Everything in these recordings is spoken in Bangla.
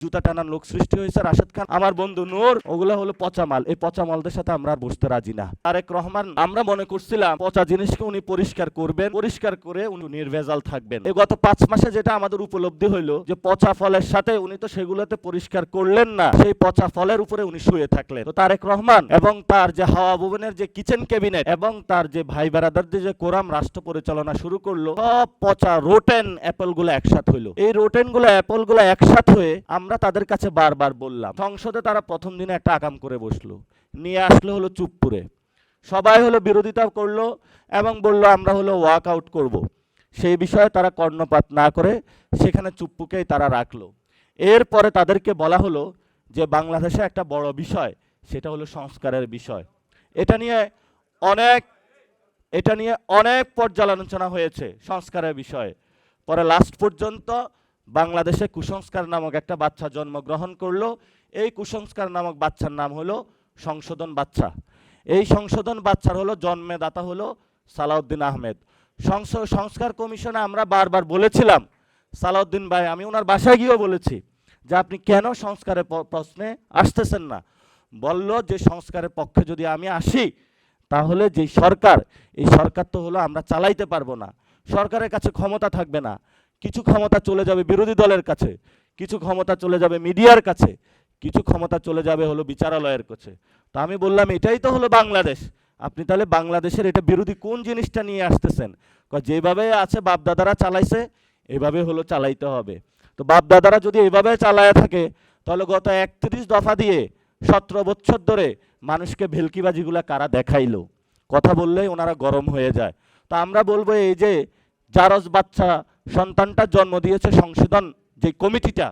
জুতা টানার লোক সৃষ্টি হয়েছে রাশেদ খান, আমার বন্ধু নূর, ওগুলো হলো পচা মাল। এই পচা মালদের সাথে আমরা আর বসতে রাজি না। তারেক রহমান, আমরা মনে করছিলাম পচা জিনিসকে উনি পরিষ্কার করবেন, পরিষ্কার করে উনি নির্ভেজাল থাকবেন। এই গত 5 মাসে যেটা আমাদের উপলব্ধি হইলো যে পচা ফলের সাথে উনি তো সেগুলোতে পরিষ্কার করলেন না, সেই পচা ফলের উপরে উনি শুয়ে থাকলেন। তো তারেক রহমান এবং তার যে হাওয়া ভবনের যে কিচেন ক্যাবিনেট এবং তার যে ভাই বেরাদারদের যে কোরাম রাষ্ট্র পরিচালনা শুরু করলো, সব পচা রোটেন অ্যাপল গুলো একসাথ হইলো। এই রোটেন গুলো অ্যাপল গুলো একসাথ হয়ে আমরা তাদের কাছে বারবার বললাম, সংসদে তারা প্রথম দিনে একটা আকাম করে বসলো, নিয়ে আসলো হলো চুপপুরে, সবাই হলো বিরোধিতা করলো এবং বলল আমরা হলো ওয়াক আউট করব। সেই বিষয়ে তারা কর্ণপাত না করে সেখানে চুপ্পুকেই তারা রাখলো। এরপরে তাদেরকে বলা হলো যে বাংলাদেশে একটা বড় বিষয়, সেটা হলো সংস্কারের বিষয়। এটা নিয়ে অনেক পর্যালোচনা হয়েছে সংস্কারের বিষয়ে। পরে লাস্ট পর্যন্ত বাংলাদেশে কুসংস্কার নামক একটা বাচ্চা জন্মগ্রহণ করলো। এই কুসংস্কার নামক বাচ্চার নাম হলো সংশোধন বাচ্চা। এই সংশোধন বাচ্চার হলো জন্মদাতা হলো সালাউদ্দিন আহমেদ। সংস্কার কমিশনে আমরা বারবার বলেছিলাম, সালাউদ্দিন ভাই, আমি ওনার বাসায় গিয়েও বলেছি যে আপনি কেন সংস্কারের প্রশ্নে আসতেছেন না। বলল যে সংস্কারের পক্ষে যদি আমি আসি তাহলে যে সরকার, এই সরকার তো হলো আমরা চালাইতে পারবো না, সরকারের কাছে ক্ষমতা থাকবে না, কিছু ক্ষমতা চলে যাবে বিরোধী দলের কাছে, কিছু ক্ষমতা চলে যাবে মিডিয়ার কাছে, কিছু ক্ষমতা চলে যাবে হলো বিচারালয়ের কাছে। তো আমি বললাম এটাই তো হলো বাংলাদেশ, আপনি তাহলে বাংলাদেশের এটা বিরোধী কোন জিনিসটা নিয়ে আসতেছেন? যেভাবে আছে বাপদাদারা চালাইছে এভাবে হলো চালাইতে হবে। তো বাপদাদারা যদি এভাবে চালায় থাকে তাহলে গত 31 দফা দিয়ে 17 বছর ধরে মানুষকে ভেলকিবাজিগুলা কারা দেখাইলো? কথা বললেই ওনারা গরম হয়ে যায়। তো আমরা বলবো এই যে জারজ বাচ্চা সন্তানটা জন্ম দিয়েছে সংশোধন যে কমিটিটা,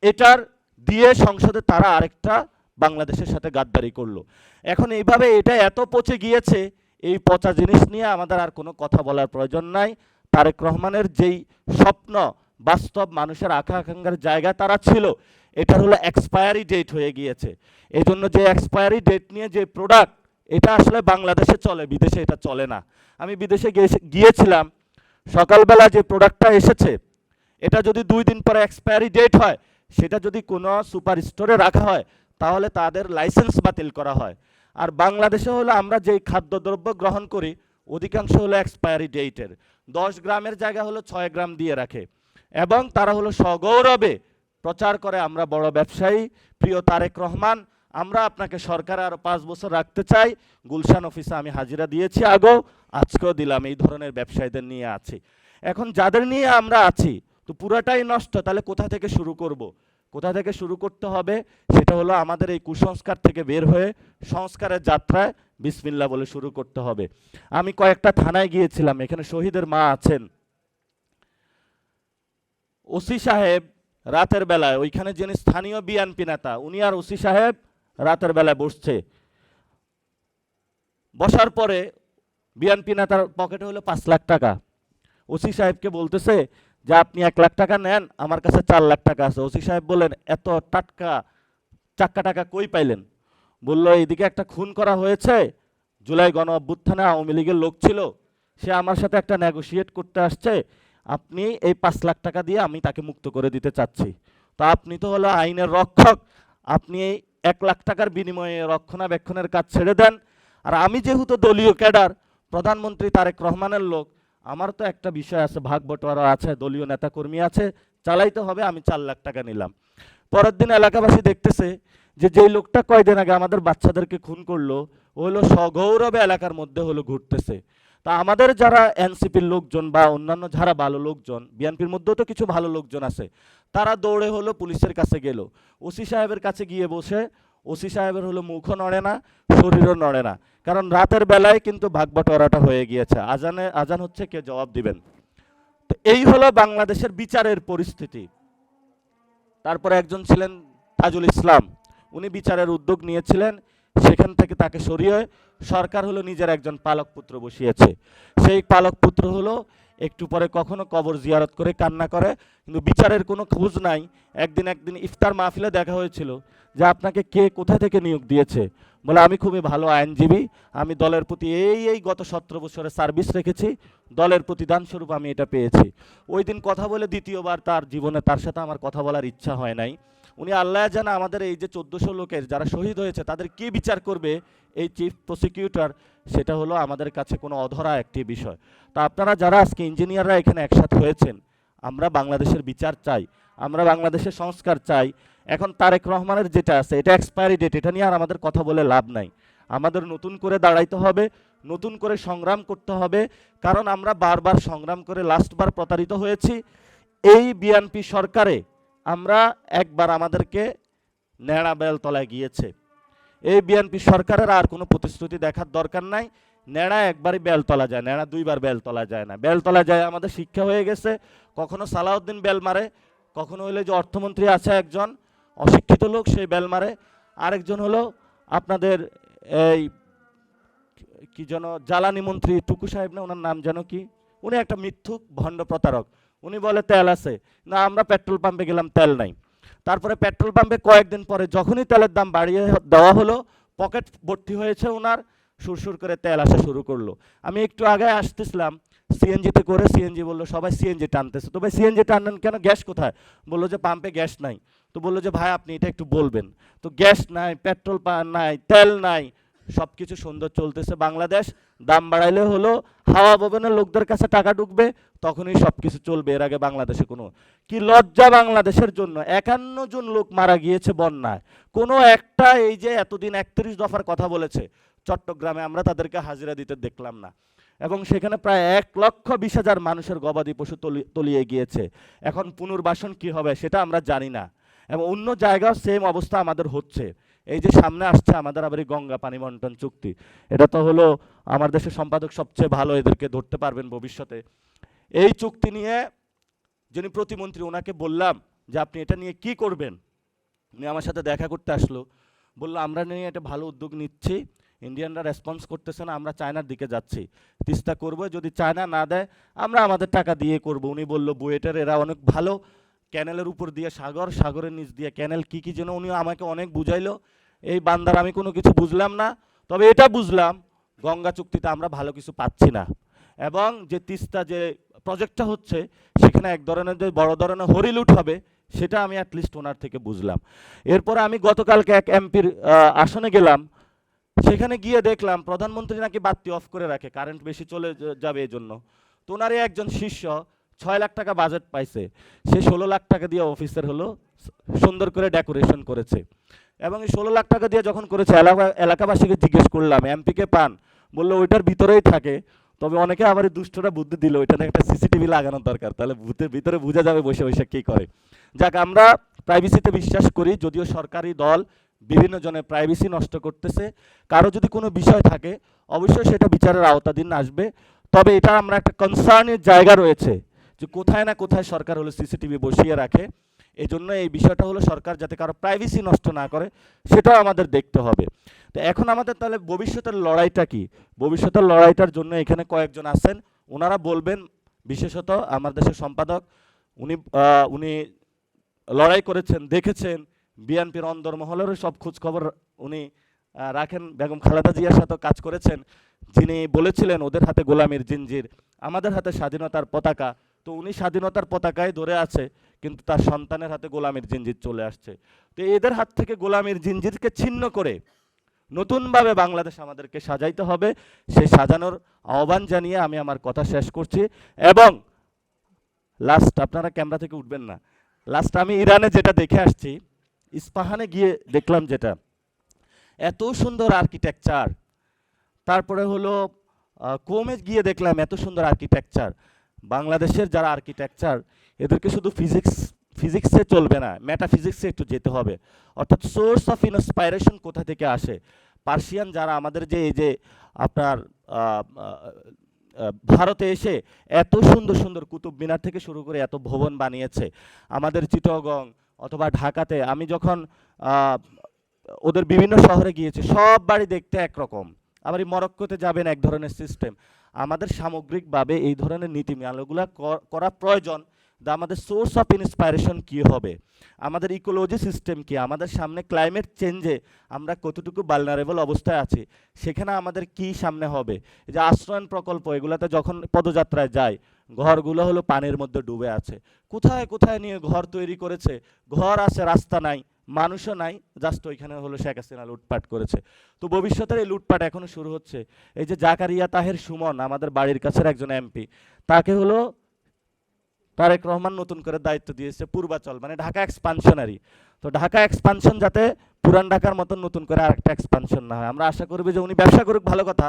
এটার দিয়ে সংসদে তারা আরেকটা বাংলাদেশের সাথে গাদ্দারি করলো। এখন এইভাবে এটা এত পচে গিয়েছে, এই পচা জিনিস নিয়ে আমাদের আর কোনো কথা বলার প্রয়োজন নাই। তারেক রহমানের যেই স্বপ্ন বাস্তব মানুষের আকাঙ্ক্ষার জায়গা তারা ছিল, এটার হলো এক্সপায়ারি ডেট হয়ে গিয়েছে। এই জন্য যে এক্সপায়ারি ডেট নিয়ে যে প্রোডাক্ট, এটা আসলে বাংলাদেশে চলে, বিদেশে এটা চলে না। আমি বিদেশে গিয়েছিলাম, সকালবেলা যে প্রোডাক্টটা এসেছে এটা যদি 2 দিন পরে এক্সপায়ারি ডেট হয়, সেটা যদি কোনো সুপার স্টোরে রাখা হয় তাহলে তাদের লাইসেন্স বাতিল করা হয়। আর বাংলাদেশে হলো আমরা যেই খাদ্যদ্রব্য গ্রহণ করি অধিকাংশ হলো এক্সপায়ারি ডেটের, 10 গ্রামের জায়গা হলো 6 গ্রাম দিয়ে রাখে এবং তারা হলো সগৌরবে প্রচার করে আমরা বড় ব্যবসায়ী। প্রিয় তারেক রহমান, আমরা আপনাকে সরকারে আরও 5 বছর রাখতে চাই। গুলশান অফিসে আমি হাজিরা দিয়েছি আগেও, আজকেও দিলাম, এই ধরনের ব্যবসায়ীদের নিয়ে আছি। এখন যাদের নিয়ে আমরা আছি তো পুরাটাই নষ্ট, তাহলে কোথা থেকে শুরু করব? কোথা থেকে শুরু করতে হবে? সেটা হলো আমাদের এই কুসংস্কার থেকে বের হয়ে সংস্কারের যাত্রায় বিসমিল্লাহ বলে শুরু করতে হবে। আমি কয়েকটা থানায় গিয়েছিলাম, এখানে শহীদের মা আছেন। ওসি সাহেব রাতের বেলায়, ওইখানে যিনি স্থানীয় বিএনপি নেতা, উনি আর ওসি সাহেব রাতের বেলায় বসছে। বসার পরে বিএনপি নেতার পকেটে হলো 5 লাখ টাকা। ওসি সাহেবকে বলতেছে যে আপনি 1 লাখ টাকা নেন, আমার কাছে 4 লাখ টাকা আছে। ওসি সাহেব বললেন এত টাটকা চাক্কা টাকা কই পাইলেন? বলল এইদিকে একটা খুন করা হয়েছে, জুলাই গণ অভ্যুত্থানে আওয়ামী লীগের লোক ছিল, সে আমার সাথে একটা নেগোশিয়েট করতে আসছে, আপনি এই 5 লাখ টাকা দিয়ে আমি তাকে মুক্ত করে দিতে চাচ্ছি। তো আপনি তো হলো আইনের রক্ষক, আপনি এই 1 লাখ টাকার বিনিময়ে রক্ষণাবেক্ষণের কাজ ছেড়ে দেন। আর আমি যেহেতু দলীয় ক্যাডার, প্রধানমন্ত্রী তারেক রহমানের লোক, আমার তো একটা বিষয় আছে, ভাগ বটোয়ারা আছে, দলীয় নেতাকর্মী আছে, চালাইতে হবে, আমি 4 লাখ টাকা নিলাম। পরের দিন এলাকাবাসী দেখতেছে যে যেই লোকটা কয়দিন আগে আমাদের বাচ্চাদেরকে খুন করলো ও হলো সগৌরবে এলাকার মধ্যে হলো ঘুরতেছে। তা আমাদের যারা এনসিপির লোকজন বা অন্যান্য যারা ভালো লোকজন, বিএনপির মধ্যেও তো কিছু ভালো লোকজন আছে, তারা দৌড়ে হলো পুলিশের কাছে গেল। ওসি সাহেবের কাছে গিয়ে বসে ওসি সাহেবের হলো মুখও নড়ে না, শরীরও নড়ে না, কারণ রাতের বেলায় কিন্তু ভাগবটোয়ারাটা হয়ে গিয়েছে, আজান হচ্ছে, কে জবাব দিবেন? তো এই হলো বাংলাদেশের বিচারের পরিস্থিতি। তারপরে একজন ছিলেন তাজুল ইসলাম, উনি বিচারের উদ্যোগ নিয়েছিলেন, সেখান থেকে তাকে সরিয়ে সরকার হলো নিজের একজন পালক পুত্র বসিয়েছে। সেই পালক পুত্র হলো একটু পরে কখনো কবর জিয়ারত করে কান্না করে, কিন্তু বিচারের কোনো খোঁজ নাই। একদিন ইফতার মাহফিলে দেখা হয়েছিল যে আপনাকে কে কোথা থেকে নিয়োগ দিয়েছে? বলে আমি খুবই ভালো আইনজীবী, আমি দলের প্রতি এই গত 17 বছরে সার্ভিস রেখেছি, দলের প্রতিদান স্বরূপ আমি এটা পেয়েছি। ওই দিন কথা বলে দ্বিতীয়বার তার জীবনে তার সাথে আমার কথা বলার ইচ্ছা হয় নাই। উনি আল্লাহ জানে আমাদের এই যে 1400 লোকের যারা শহীদ হয়েছে তাদের কি বিচার করবে এই চিফ প্রসিকিউটর, সেটা হলো আমাদের কাছে কোনো অধরা একটি বিষয়। তা আপনারা যারা আজকে ইঞ্জিনিয়াররা এখানে একসাথে হয়েছেন, আমরা বাংলাদেশের বিচার চাই, আমরা বাংলাদেশের সংস্কার চাই। এখন তারেক রহমানের যেটা আছে এটা এক্সপায়ারি ডেট, এটা নিয়ে আর আমাদের কথা বলে লাভ নাই। আমাদের নতুন করে দাঁড়াইতে হবে, নতুন করে সংগ্রাম করতে হবে, কারণ আমরা বারবার সংগ্রাম করে লাস্টবার প্রতারিত হয়েছি। এই বিএনপি সরকারে আমরা একবার আমাদেরকে ন্যাড়া বেলতলায় গিয়েছে। এই বিএনপি সরকারের আর কোনো প্রতিশ্রুতি দেখার দরকার নাই। ন্যাড়া একবারই বেলতলা যায়, ন্যাড়া দুইবার বেলতলা যায় না। বেলতলা যায় আমাদের শিক্ষা হয়ে গেছে, কখনো সালাউদ্দিন বেল মারে, কখনো হইলে যে অর্থমন্ত্রী আছে একজন অশিক্ষিত লোক সেই বেল মারে, আরেকজন হলো আপনাদের এই কি যেন জ্বালানি মন্ত্রী টুকু সাহেব না, ওনার নাম যেন কি, উনি একটা মিথ্যুক ভণ্ড প্রতারক। উনি বলে তেল আছে না, আমরা পেট্রোল পাম্পে গেলাম তেল নাই। তারপরে পেট্রোল পাম্পে কয়েকদিন পরে যখনই তেলের দাম বাড়িয়ে দেওয়া হলো, পকেট ভর্তি হয়েছে ওনার, সুরসুর করে তেল আসা শুরু করলো। আমি একটু আগে আসতেছিলাম সিএনজিতে করে, সিএনজি বললো সবাই সিএনজি টানতেছে। তো ভাই সিএনজি টানলেন কেন, গ্যাস কোথায়? বললো যে পাম্পে গ্যাস নাই। তো বললো যে ভাই আপনি এটা একটু বলবেন। তো গ্যাস নাই, পেট্রোল নাই, তেল নাই, সব কিছু সুন্দর চলতেছে বাংলাদেশ। দাম বাড়াইলে হলো হাওয়া ভবনের লোকদের কাছে টাকা ঢুকবে, তখনই সব কিছু চলবে। এর আগে বাংলাদেশে কোনো কি লজ্জা বাংলাদেশের জন্য, 51 জন লোক মারা গিয়েছে বন্যায়। কোনো একটা এই যে এতদিন 31 দফার কথা বলেছে চট্টগ্রামে, আমরা তাদেরকে হাজিরা দিতে দেখলাম না। এবং সেখানে প্রায় 1,20,000 মানুষের গবাদি পশু তলিয়ে গিয়েছে। এখন পুনর্বাসন কি হবে সেটা আমরা জানি না। এবং অন্য জায়গাও সেম অবস্থা আমাদের হচ্ছে। এই যে সামনে আসছে আমাদের আবার এই গঙ্গা পানি বন্টন চুক্তি, এটা তো হলো আমার দেশের সম্পাদক সবচেয়ে ভালো এদেরকে ধরতে পারবেন ভবিষ্যতে। এই চুক্তি নিয়ে যিনি প্রতিমন্ত্রী, ওনাকে বললাম যে আপনি এটা নিয়ে কি করবেন। উনি আমার সাথে দেখা করতে আসলো, বললো আমরা নিয়ে এটা ভালো উদ্যোগ নিচ্ছি, ইন্ডিয়ানরা রেসপন্স করতেছে না, আমরা চায়নার দিকে যাচ্ছি, তিস্তা করবো, যদি চায়না না দেয় আমরা আমাদের টাকা দিয়ে করব। উনি বললো বুয়েটের এরা অনেক ভালো, ক্যানেলের উপর দিয়ে সাগর, সাগরের নিচ দিয়ে ক্যানেল, কী কী যেন উনি আমাকে অনেক বুঝাইলো। এই বান্দার আমি কোনো কিছু বুঝলাম না, তবে এটা বুঝলাম গঙ্গা চুক্তিতে আমরা ভালো কিছু পাচ্ছি না। এবং যে তিস্তা যে প্রজেক্টটা হচ্ছে সেখানে এক ধরনের যে বড় ধরনের হরিলুট হবে, সেটা আমি অ্যাটলিস্ট ওনার থেকে বুঝলাম। এরপরে আমি গতকালকে এক এমপির আসনে গেলাম, সেখানে গিয়ে দেখলাম প্রধানমন্ত্রী নাকি বাতি অফ করে রাখে, কারেন্ট বেশি চলে যাবে এই জন্য। তো ওনারই একজন শিষ্য 6 লাখ টাকা বাজেট পাইছে, সে 16 লাখ টাকা দিয়ে অফিসের হলো সুন্দর করে ডেকোরেশন করেছে। এবং এই 16 লাখ টাকা দিয়ে যখন করেছে, এলাকাবাসীকে জিজ্ঞেস করলাম এমপিকে পান, বললো ওইটার ভিতরেই থাকে। তবে অনেকে আবার দুষ্টরা বুদ্ধি দিল ওইটাতে একটা সিসিটিভি লাগানোর দরকার, তাহলে ভূতের ভিতরে বোঝা যাবে বসে বসে কী করে। যাক, আমরা প্রাইভেসিতে বিশ্বাস করি, যদিও সরকারি দল বিভিন্ন জনের প্রাইভেসি নষ্ট করতেছে। কারো যদি কোনো বিষয় থাকে অবশ্যই সেটা বিচারের আওতাধীন আসবে। তবে এটা আমরা একটা কনসার্নের জায়গা রয়েছে যে কোথায় না কোথায় সরকার হলো সিসিটিভি বসিয়ে রাখে। এই জন্য এই বিষয়টা হলো সরকার যাতে কারো প্রাইভেসি নষ্ট না করে সেটাও আমাদের দেখতে হবে। তো এখন আমাদের তাহলে ভবিষ্যতের লড়াইটা কি? ভবিষ্যতের লড়াইটার জন্য এখানে কয়েকজন আছেন, ওনারা বলবেন। বিশেষত আমার দেশের সম্পাদক, উনি লড়াই করেছেন, দেখেছেন, বিএনপির অন্দরমহলেরও সব খোঁজখবর উনি রাখেন। বেগম খালেদা জিয়ার সাথে কাজ করেছেন, যিনি বলেছিলেন ওদের হাতে গোলামির জিঞ্জির, আমাদের হাতে স্বাধীনতার পতাকা। তো উনি স্বাধীনতার পতাকায় ধরে আছে, কিন্তু তার সন্তানের হাতে গোলামির জিঞ্জির চলে আসছে। তো এদের হাত থেকে গোলামির জিঞ্জিরকে ছিন্ন করে নতুনভাবে বাংলাদেশ আমাদেরকে সাজাইতে হবে। সেই সাজানোর আহ্বান জানিয়ে আমি আমার কথা শেষ করছি। এবং লাস্ট, আপনারা ক্যামেরা থেকে উঠবেন না, লাস্ট আমি ইরানে যেটা দেখে আসছি, ইস্পাহানে গিয়ে দেখলাম যেটা এত সুন্দর আর্কিটেকচার, তারপরে হলো কোমে গিয়ে দেখলাম এত সুন্দর আর্কিটেকচার। বাংলাদেশের যারা আর্কিটেকচার, এদেরকে শুধু ফিজিক্সে চলবে না, মেটাফিজিক্সে একটু যেতে হবে। অর্থাৎ সোর্স অফ ইন্সপাইরেশন কোথা থেকে আসে। পার্সিয়ান যারা আমাদের যে এই যে আপনার ভারতে এসে এত সুন্দর সুন্দর কুতুব মিনার থেকে শুরু করে এত ভবন বানিয়েছে। আমাদের চিটগং অথবা ঢাকাতে আমি যখন ওদের বিভিন্ন শহরে গিয়েছি, সব বাড়ি দেখতে একরকম। আবার এই মরক্কোতে যাবেন এক ধরনের সিস্টেম। আমাদের সামগ্রিকভাবে এই ধরনের নীতিমালাগুলো করা প্রয়োজন। আমাদের সোর্স অফ ইন্সপাইরেশন কী হবে, আমাদের ইকোলজি সিস্টেম কি, আমাদের সামনে ক্লাইমেট চেঞ্জে আমরা কতটুকু ভালনারেবল অবস্থায় আছি, সেখানে আমাদের কি সামনে হবে। যে আশ্রয়ণ প্রকল্প, এগুলাতে যখন পদযাত্রায় যায় ঘরগুলো হলো পানির মধ্যে ডুবে আছে। কোথায় কোথায় নিয়ে ঘর তৈরি করেছে, ঘর আছে রাস্তা নাই, মানুষও নাই, জাস্ট ওইখানে হলো শেখ হাসিনা লুটপাট করেছে। তো ভবিষ্যতের এই লুটপাট এখনো শুরু হচ্ছে। এই যে জাকারিয়া তাহের সুমন আমাদের বাড়ির কাছের একজন এমপি, তাকে হলো তারেক রহমান নতুন করে দায়িত্ব দিয়েছে পূর্বাচল, মানে ঢাকা এক্সপানশনারি। তো ঢাকা এক্সপানশন যাতে পুরান ঢাকার মতন নতুন করে আরেকটা এক্সপানশন না হয়, আমরা আশা করবি যে উনি ব্যবসা করুক, ভালো কথা,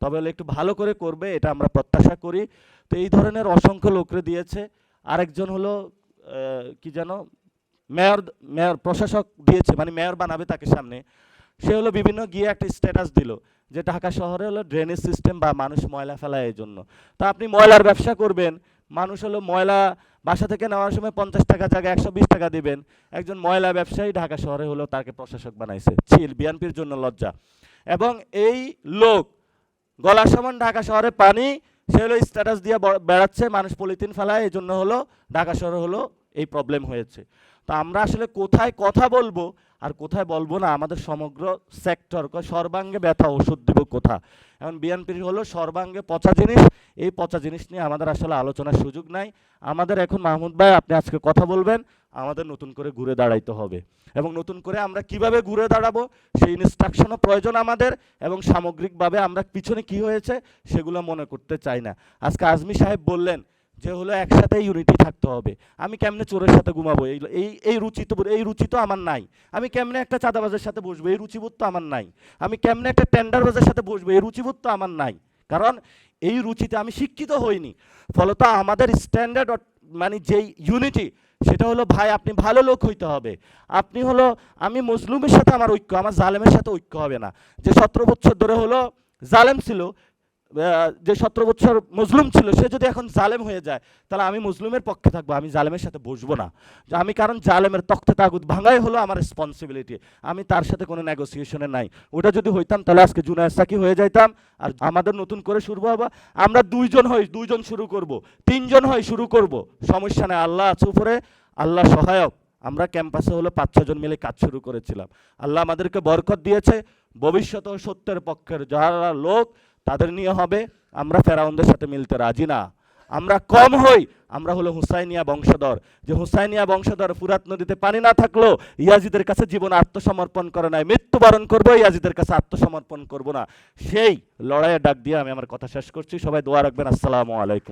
তবে হলে একটু ভালো করে করবে, এটা আমরা প্রত্যাশা করি। তো এই ধরনের অসংখ্য লোকরে দিয়েছে। আরেকজন হলো কি যেন মেয়র, মেয়র প্রশাসক দিয়েছে, মানে মেয়র বানাবে তাকে সামনে। সে হলো বিভিন্ন গিয়ে একটা স্ট্যাটাস দিল যে ঢাকা শহরে হলো ড্রেনেজ সিস্টেম বা মানুষ ময়লা ফেলায় এই জন্য। তা আপনি ময়লার ব্যবসা করবেন, মানুষ হলো ময়লা বাসা থেকে নেওয়ার সময় 50 টাকা জায়গায় 120 টাকা দিবেন, একজন ময়লা ব্যবসায়ী ঢাকা শহরে হলো তাকে প্রশাসক বানাইছে। ছিল বিএনপির জন্য লজ্জা। এবং এই লোক গলা সমান ঢাকা শহরে পানি, সে হলো স্ট্যাটাস দিয়ে বেড়াচ্ছে মানুষ পলিথিন ফেলায়, এই জন্য হলো ঢাকা শহরে হলো এই প্রবলেম হয়েছে। তো আমরা আসলে কোথায় কথা বলবো আর কোথায় বলবো না, আমাদের সমগ্র সেক্টর সর্বাঙ্গে ব্যথা, ওষুধ দিব কোথা। এখন বিএনপির হলো সর্বাঙ্গে পচা জিনিস, এই পচা জিনিস নিয়ে আমাদের আসলে আলোচনার সুযোগ নাই। আমাদের এখন মাহমুদ ভাই আপনি আজকে কথা বলবেন, আমাদের নতুন করে ঘুরে দাঁড়াইতে হবে, এবং নতুন করে আমরা কিভাবে ঘুরে দাঁড়াবো সেই ইনস্ট্রাকশনও প্রয়োজন আমাদের, এবং সামগ্রিকভাবে আমরা পিছনে কি হয়েছে সেগুলো মনে করতে চাই না। আজকে আজমি সাহেব বললেন যে হলো একসাথে ইউনিটি থাকতে হবে। আমি কেমনে চোরের সাথে ঘুমাবো, এই এই রুচি তো আমার নাই। আমি কেমনে একটা চাঁদাবাজের সাথে বসবো, এই রুচিবোধ তো আমার নাই। আমি কেমনে একটা টেন্ডারবাজের সাথে বসবো, এই রুচিবোধ তো আমার নাই। কারণ এই রুচিতে আমি শিক্ষিত হইনি। ফলত আমাদের স্ট্যান্ডার্ড মানে যেই ইউনিটি, সেটা হলো ভাই আপনি ভালো লোক হইতে হবে। আপনি হলো, আমি মজলুমের সাথে আমার ঐক্য, আমার জালেমের সাথে ঐক্য হবে না। যে 17 বছর ধরে হলো জালেম ছিল, যে 17 বছর মজলুম ছিল, সে যদি এখন জালেম হয়ে যায়, তাহলে আমি মজলুমের পক্ষে থাকবো, আমি জালেমের সাথে বসবো না। আমি কারণ জালেমের তখ্তে তাগুত ভাঙাই হলো আমার রেসপন্সিবিলিটি, আমি তার সাথে কোনো নেগোসিয়েশনে নাই। ওটা যদি হইতাম তাহলে আজকে জুনায়েদ সাকি হয়ে যাইতাম। আর আমাদের নতুন করে শুরু হবো, আমরা 2 জন হই, 2 জন শুরু করব, 3 জন হই শুরু করব, সমস্যা নেই, আল্লাহ আছে উপরে, আল্লাহ সহায়ক। আমরা ক্যাম্পাসে হলো 5-6 জন মিলে কাজ শুরু করেছিলাম, আল্লাহ আমাদেরকে বরকত দিয়েছে। ভবিষ্যতেও সত্যের পক্ষের যারা লোক তাদের নিয়ে হবে। আমরা ফেরাউনদের সাথে মিলতে রাজি না, আমরা কম হই, আমরা হলো হুসাইনিয়া বংশধর। যে হুসাইনিয়া বংশধর ফুরাত নদীতে পানি না থাকলো ইয়াজিদের কাছে জীবন আত্মসমর্পণ করে নাই, মৃত্যুবরণ করবো, ইয়াজিদের কাছে আত্মসমর্পণ করব না। সেই লড়াইয়ের ডাক দিয়ে আমি আমার কথা শেষ করছি। সবাই দোয়া রাখবেন। আসসালামু আলাইকুম।